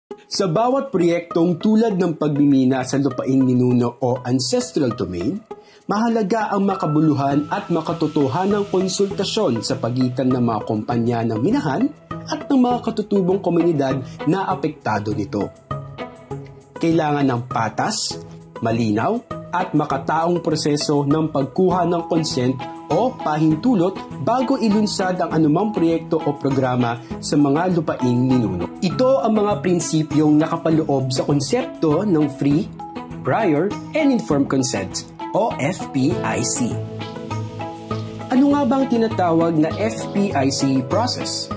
Sa bawat proyektong tulad ng pagmimina sa lupaing ninuno o ancestral domain, mahalaga ang makabuluhan at makatotohanang konsultasyon sa pagitan ng mga kumpanya ng minahan at ng mga katutubong komunidad na apektado nito. Kailangan ng patas, malinaw, at makataong proseso ng pagkuha ng consent o pahintulot bago ilunsad ang anumang proyekto o programa sa mga lupaing ninuno. Ito ang mga prinsipyong nakapaloob sa konsepto ng Free, Prior, and Informed Consent o FPIC. Ano nga bang tinatawag na FPIC process?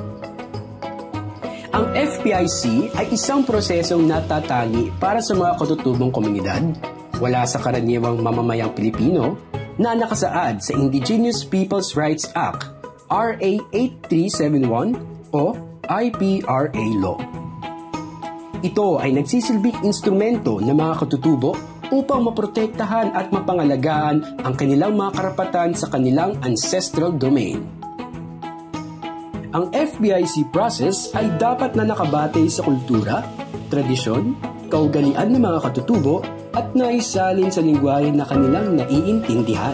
Ang FPIC ay isang prosesong natatangi para sa mga katutubong komunidad wala sa karaniwang mamamayang Pilipino na nakasaad sa Indigenous Peoples' Rights Act RA 8371 o IPRA Law. Ito ay nagsisilbing instrumento ng mga katutubo upang maprotektahan at mapangalagaan ang kanilang mga karapatan sa kanilang ancestral domain. Ang FPIC process ay dapat na nakabatay sa kultura, tradisyon, kaugalian ng mga katutubo at naisalin sa lingwahe na kanilang naiintindihan.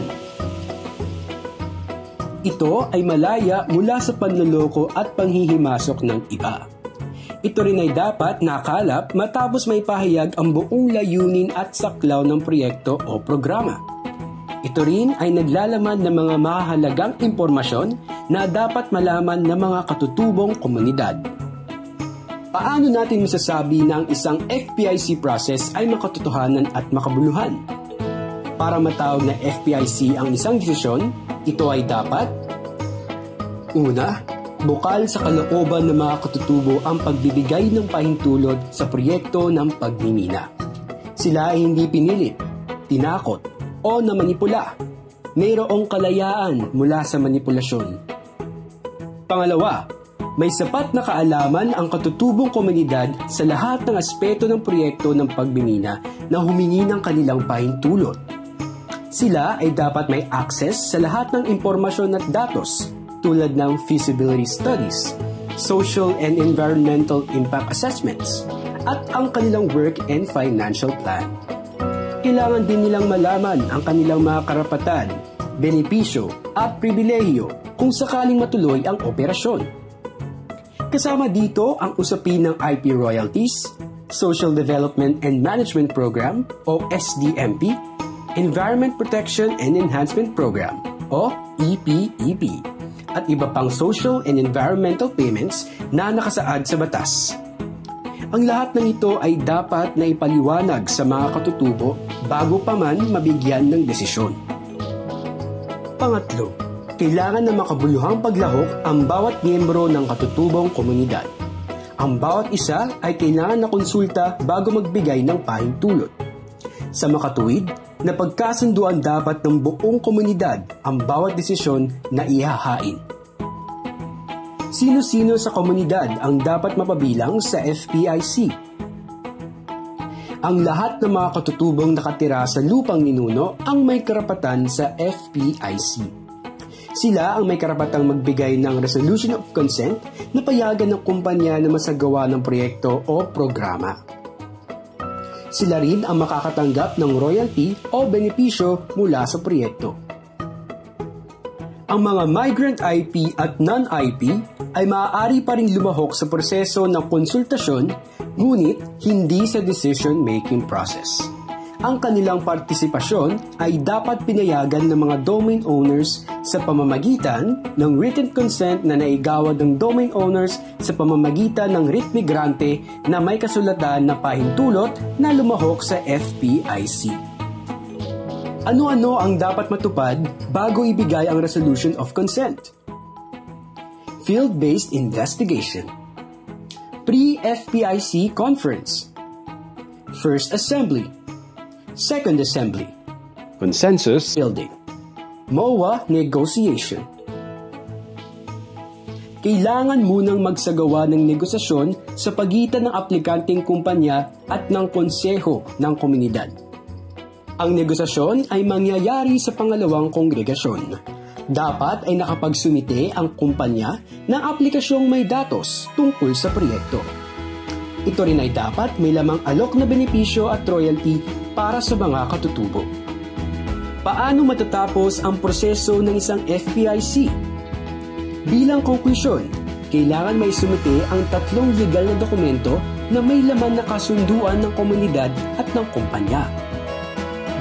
Ito ay malaya mula sa panloloko at panghihimasok ng iba. Ito rin ay dapat nakalap matapos may pahayag ang buong layunin at saklaw ng proyekto o programa. Ito rin ay naglalaman ng mga mahalagang impormasyon na dapat malaman ng mga katutubong komunidad. Paano natin masasabi na ang isang FPIC process ay makatotohanan at makabuluhan? Para matawag na FPIC ang isang desisyon, ito ay dapat: una, bukal sa kalooban ng mga katutubo ang pagbibigay ng pahintulot sa proyekto ng pagmimina. Sila ay hindi pinilit, tinakot, o namanipula. Mayroong kalayaan mula sa manipulasyon. Pangalawa, may sapat na kaalaman ang katutubong komunidad sa lahat ng aspeto ng proyekto ng pagmimina na humingi ng kanilang pahintulot. Sila ay dapat may access sa lahat ng impormasyon at datos tulad ng feasibility studies, social and environmental impact assessments, at ang kanilang work and financial plan. Kailangan din nilang malaman ang kanilang mga karapatan, benepisyo at pribilehiyo kung sakaling matuloy ang operasyon. Kasama dito ang usapin ng IP royalties, Social Development and Management Program o SDMP, Environment Protection and Enhancement Program o EPEP, at iba pang social and environmental payments na nakasaad sa batas. Ang lahat ng ito ay dapat na ipaliwanag sa mga katutubo bago pa man mabigyan ng desisyon. Pangatlo, kailangan na makabuluhang paglahok ang bawat miyembro ng katutubong komunidad. Ang bawat isa ay kailangan na konsulta bago magbigay ng pahintulot. Sa makatuwid, napagkasunduan dapat ng buong komunidad ang bawat desisyon na ihahain. Sino-sino sa komunidad ang dapat mapabilang sa FPIC? Ang lahat ng mga katutubong nakatira sa lupang ninuno ang may karapatan sa FPIC. Sila ang may karapatang magbigay ng resolution of consent na payagan ng kumpanya na masagawa ng proyekto o programa. Sila rin ang makakatanggap ng royalty o benepisyo mula sa proyekto. Ang mga migrant IP at non-IP ay maaari pa rin lumahok sa proseso ng konsultasyon, ngunit hindi sa decision-making process. Ang kanilang partisipasyon ay dapat pinayagan ng mga domain owners sa pamamagitan ng written consent na naigawad ng domain owners sa pamamagitan ng writ migrante na may kasulatan na pahintulot na lumahok sa FPIC. Ano-ano ang dapat matupad bago ibigay ang resolution of consent? Field-based investigation, Pre-FPIC conference, First Assembly, Second Assembly, Consensus Building, MOA Negotiation. Kailangan munang magsagawa ng negosasyon sa pagitan ng aplikanteng kumpanya at ng konseho ng komunidad. Ang negosasyon ay mangyayari sa pangalawang kongregasyon. Dapat ay nakapagsumite ang kumpanya ng aplikasyong may datos tungkol sa proyekto. Ito rin ay dapat may lamang alok na benepisyo at royalty para sa mga katutubo. Paano matatapos ang proseso ng isang FPIC? Bilang konklusyon, kailangan may sumite ang 3 legal na dokumento na may laman na kasunduan ng komunidad at ng kumpanya.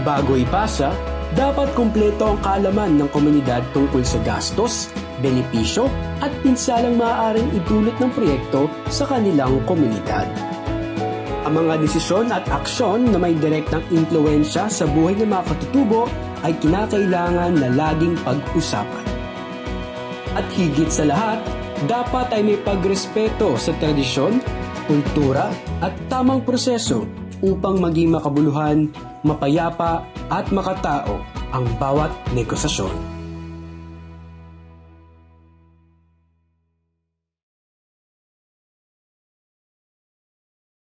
Bago ipasa, dapat kumpleto ang kaalaman ng komunidad tungkol sa gastos, benepisyo at pinsalang maaaring idulot ng proyekto sa kanilang komunidad. Ang mga desisyon at aksyon na may direktang impluwensya sa buhay ng mga katutubo ay kinakailangan na laging pag-usapan. At higit sa lahat, dapat ay may pagrespeto sa tradisyon, kultura at tamang proseso upang maging makabuluhan, mapayapa at makatao ang bawat negosasyon.